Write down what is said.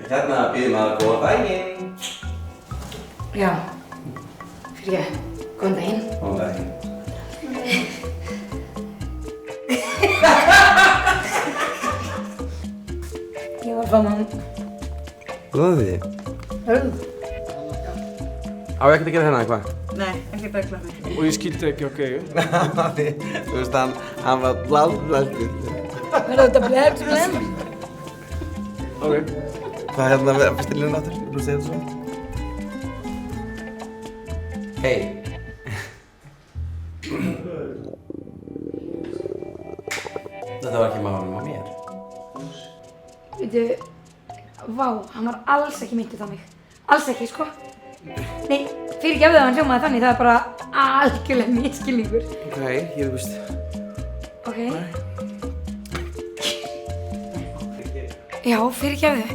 Hérna býðum maður góðan daginn. Já, fyrirgefðu, góðan daginn. Góðan daginn. Ég var að fá mann. Góðan því. Á ég ekkert að gera hérna eitthvað? Nei, ekkert að klappa. Og ég skildi ekki okkur. Þú veist, hann var bláðblæstur. Verður þetta blæður með henni? Ok. Hvað hérna, fyrst til hérna áttur? Þú segir þetta svo. Hei. Þetta var ekki maðurinn á mér. Veitu, vá, hann var alls ekki myndið þannig. Alls ekki, sko. Nei, fyrirgefðu að hann hljómaði þannig, það er bara algjörlega misskilningur. Ok, ég veist. Ok. Já, fyrirgefðu.